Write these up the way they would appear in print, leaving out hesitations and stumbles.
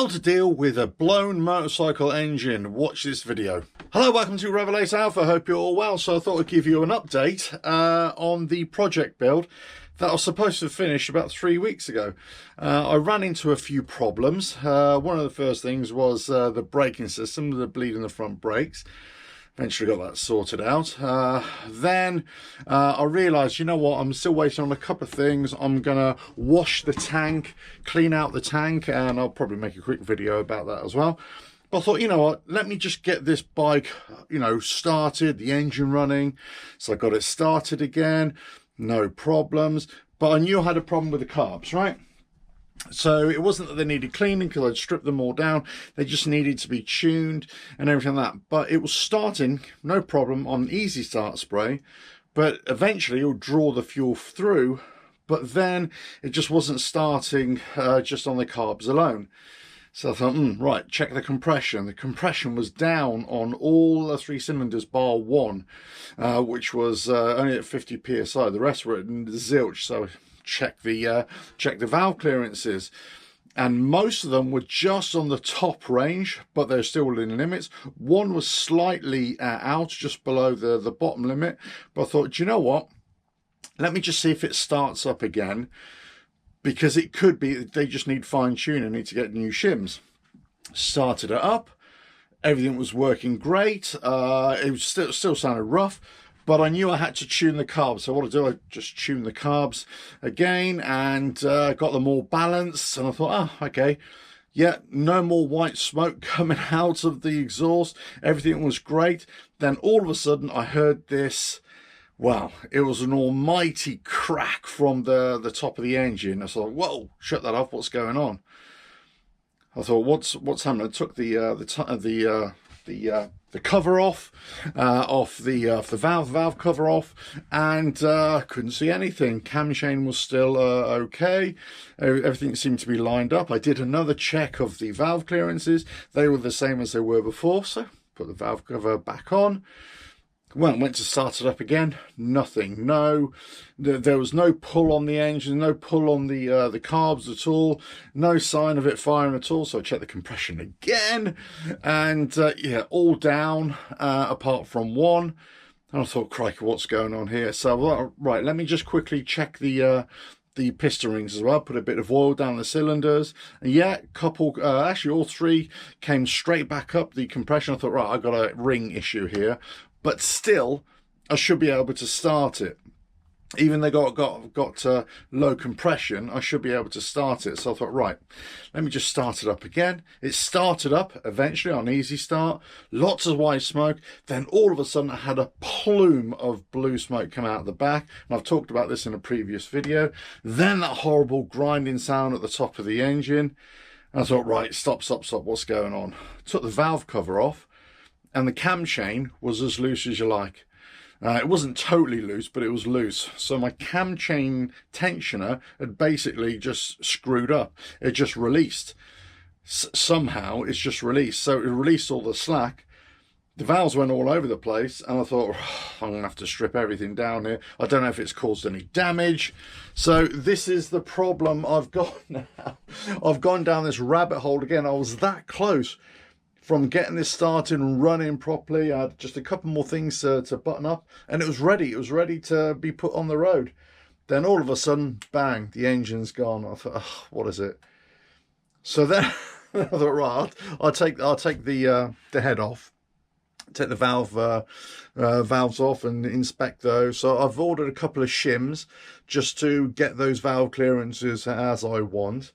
How to deal with a blown motorcycle engine. Watch this video. Hello, welcome to RevelatorAlf. I hope you're all well. So I thought I'd give you an update on the project build that I was supposed to finish about 3 weeks ago. I ran into a few problems. One of the first things was the braking system, the bleed in the front brakes. Eventually got that sorted out. Then I realised, you know what, I'm still waiting on a couple of things. I'm going to wash the tank, clean out the tank, and I'll probably make a quick video about that as well. But I thought, you know what, let me just get this bike, started, the engine running. So I got it started again, no problems. But I knew I had a problem with the carbs, right? So it wasn't that they needed cleaning because I'd stripped them all down. They just needed to be tuned and everything like that. But it was starting, no problem, on easy start spray. But eventually it would draw the fuel through. But then it just wasn't starting just on the carbs alone. So I thought, right, check the compression. The compression was down on all the 3 cylinders bar one, which was only at 50 psi. The rest were at zilch. So check the valve clearances, and most of them were just on the top range, but they're still in limits. One was slightly out, just below the bottom limit. But I thought, do you know what, let me just see if it starts up again, because it could be they just need fine tuning, need to get new shims. Started it up, everything was working great. It was still sounded rough, but I knew I had to tune the carbs. So what I do, I just tuned the carbs again and got them all balanced. And I thought, okay, yeah, no more white smoke coming out of the exhaust. Everything was great. Then all of a sudden I heard this, well, it was an almighty crack from the top of the engine. I thought, whoa, shut that off, what's going on? I thought, what's happening? I took the cover off the valve cover off, and couldn't see anything. Camshaft was still okay. Everything seemed to be lined up. I did another check of the valve clearances. They were the same as they were before, so put the valve cover back on. Went to start it up again, nothing. No, there was no pull on the engine, no pull on the carbs at all, no sign of it firing at all. So I checked the compression again, and yeah, all down apart from one. And I thought, crikey, what's going on here? So right, let me just quickly check the piston rings as well. Put a bit of oil down the cylinders, and yeah, actually all three came straight back up. The compression, I thought, right, I got a ring issue here. But still, I should be able to start it. Even though got low compression, I should be able to start it. So I thought, right, let me just start it up again. It started up eventually on easy start. Lots of white smoke. Then all of a sudden I had a plume of blue smoke come out the back. And I've talked about this in a previous video. Then that horrible grinding sound at the top of the engine. And I thought, right, stop, what's going on? Took the valve cover off. And the cam chain was as loose as you like. It wasn't totally loose, but it was loose. So my cam chain tensioner had basically just screwed up. It just released. Somehow it's just released. So it released all the slack. The valves went all over the place, and I thought, I'm going to have to strip everything down here. I don't know if it's caused any damage. So this is the problem I've got now. I've gone down this rabbit hole again. I was that close from getting this started and running properly. I had just a couple more things to button up, and it was ready. It was ready to be put on the road. Then all of a sudden, bang, the engine's gone. I thought, what is it? So then I thought, right, I'll take the head off, take the valves off and inspect those. So I've ordered a couple of shims just to get those valve clearances as I want.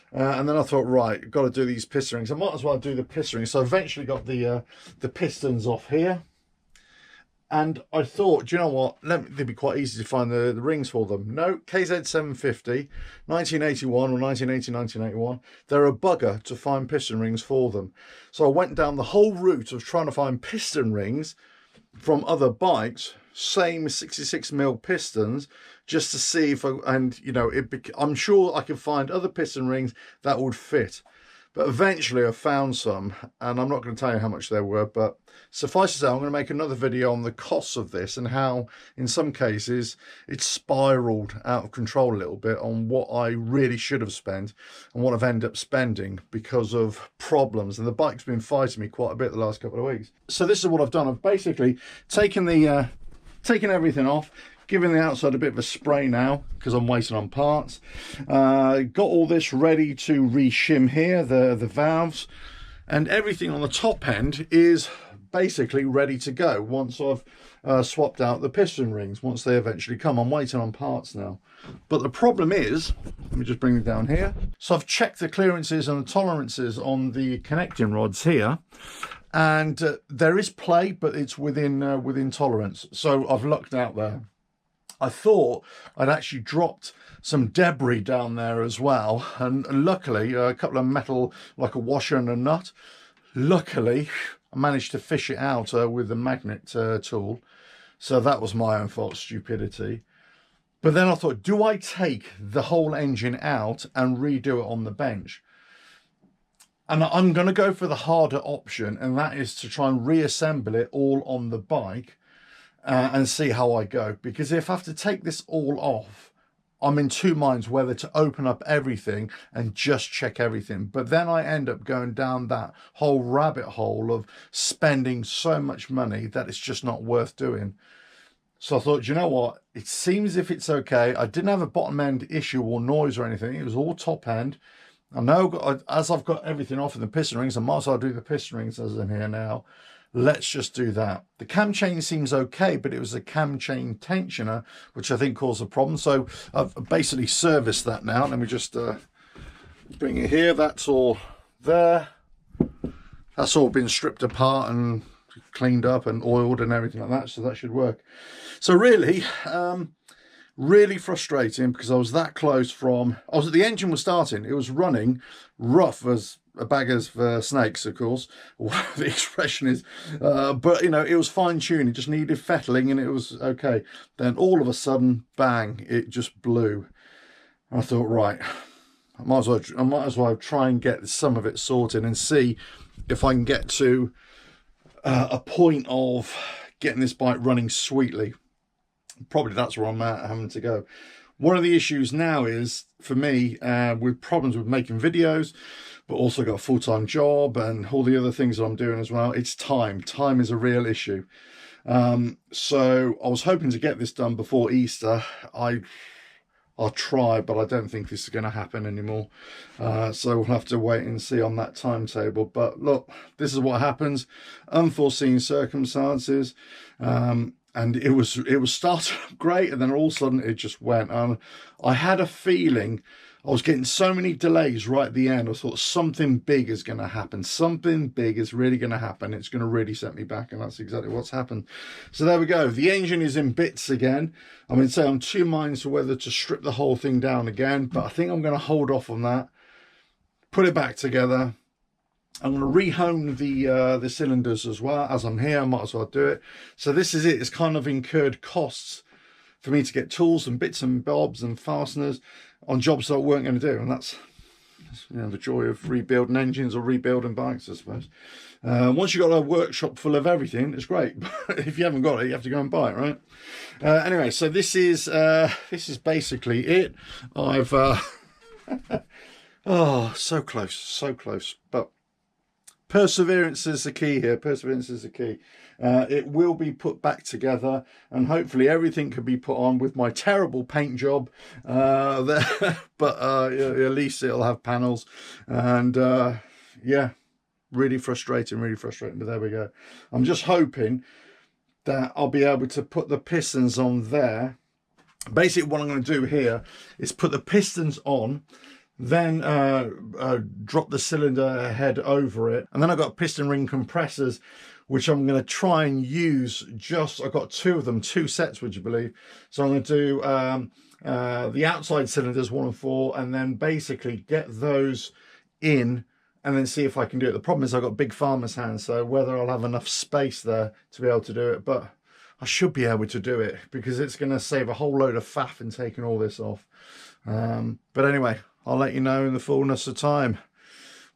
And then I thought, right, got to do these piston rings. I might as well do the piston rings. So I eventually got the pistons off here. And I thought, do you know what? They'd be quite easy to find the rings for them. No, KZ750, 1981 or 1980, 1981. They're a bugger to find piston rings for them. So I went down the whole route of trying to find piston rings from other bikes, same 66mm pistons, just to see if I'm sure I can find other piston rings that would fit. But eventually I found some, and I'm not going to tell you how much they were, but suffice to say, I'm going to make another video on the costs of this and how, in some cases, it's spiraled out of control a little bit on what I really should have spent and what I've ended up spending because of problems. And the bike's been fighting me quite a bit the last couple of weeks. So this is what I've done. I've basically taken everything off, giving the outside a bit of a spray now because I'm waiting on parts. Got all this ready to reshim here, the valves, and everything on the top end is basically ready to go once I've swapped out the piston rings, once they eventually come. I'm waiting on parts now. But the problem is, let me just bring it down here. So I've checked the clearances and the tolerances on the connecting rods here, and there is play, but it's within tolerance. So I've lucked out there. I thought I'd actually dropped some debris down there as well, and luckily a couple of metal, like a washer and a nut, luckily I managed to fish it out with the magnet tool. So that was my own fault, stupidity. But then I thought, do I take the whole engine out and redo it on the bench? And I'm going to go for the harder option, and that is to try and reassemble it all on the bike and see how I go. Because if I have to take this all off, I'm in two minds whether to open up everything and just check everything. But then I end up going down that whole rabbit hole of spending so much money that it's just not worth doing. So I thought, you know what? It seems if it's okay. I didn't have a bottom end issue or noise or anything. It was all top end. I know as I've got everything off in the piston rings, I might as well do the piston rings as in here now. Let's just do that. The cam chain seems okay, but it was a cam chain tensioner, which I think caused a problem. So I've basically serviced that now. Let me just bring it here. That's all there. That's all been stripped apart and cleaned up and oiled and everything like that. So that should work. So really, really frustrating because I was that close from... the engine was starting. It was running rough as a bag of snakes, of course, whatever the expression is, but you know, it was fine-tuned. It just needed fettling and it was okay. Then all of a sudden, bang, it just blew. I thought, right, I might as well try and get some of it sorted and see if I can get to a point of getting this bike running sweetly. Probably that's where I'm at, having to go. One of the issues now is, for me, with problems with making videos, but also got a full-time job and all the other things that I'm doing as well, it's time. Time is a real issue. So I was hoping to get this done before Easter. I'll try, but I don't think this is going to happen anymore. So we'll have to wait and see on that timetable. But look, this is what happens. Unforeseen circumstances. And it was starting great, and then all of a sudden it just went. I had a feeling I was getting so many delays right at the end. I thought something big is going to happen. Something big is really going to happen. It's going to really set me back, and that's exactly what's happened. So there we go. The engine is in bits again. I mean, so I'm two minds to whether to strip the whole thing down again, but I think I'm going to hold off on that. Put it back together. I'm going to rehome the cylinders as well. As I'm here, I might as well do it. So this is it. It's kind of incurred costs for me to get tools and bits and bobs and fasteners on jobs that I weren't going to do. And that's you know, the joy of rebuilding engines or rebuilding bikes, I suppose. Once you've got a workshop full of everything, it's great. But if you haven't got it, you have to go and buy it, right? Anyway, so this is basically it. I've oh, so close, but perseverance is the key here. Perseverance is the key. It will be put back together, and hopefully everything can be put on with my terrible paint job there. But at least it'll have panels, and yeah, really frustrating, but there we go. I'm just hoping that I'll be able to put the pistons on there. Basically what I'm going to do here is put the pistons on, then drop the cylinder head over it, and then I've got piston ring compressors which I'm going to try and use. I've got two of them, two sets, would you believe? So I'm going to do the outside cylinders 1 and 4, and then basically get those in and then see if I can do it. The problem is I've got big farmer's hands, so whether I'll have enough space there to be able to do it, but I should be able to do it because it's going to save a whole load of faff in taking all this off. But anyway, I'll let you know in the fullness of time.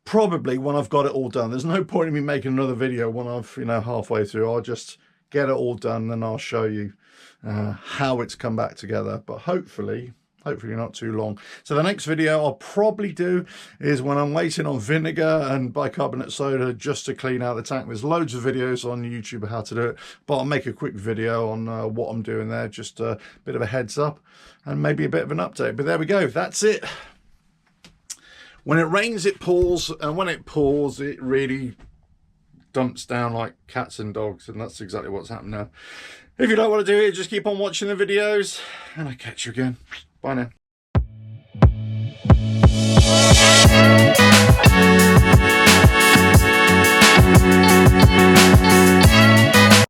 probably when I've got it all done. There's no point in me making another video when I've, you know, halfway through. I'll just get it all done and I'll show you how it's come back together. But hopefully not too long. So the next video I'll probably do is when I'm waiting on vinegar and bicarbonate soda just to clean out the tank. There's loads of videos on YouTube of how to do it, but I'll make a quick video on what I'm doing there, just a bit of a heads up and maybe a bit of an update. But there we go, that's it. When it rains it pours, and when it pours it really dumps down like cats and dogs, and that's exactly what's happened now. If you don't want to do it, just keep on watching the videos and I'll catch you again. Bye now.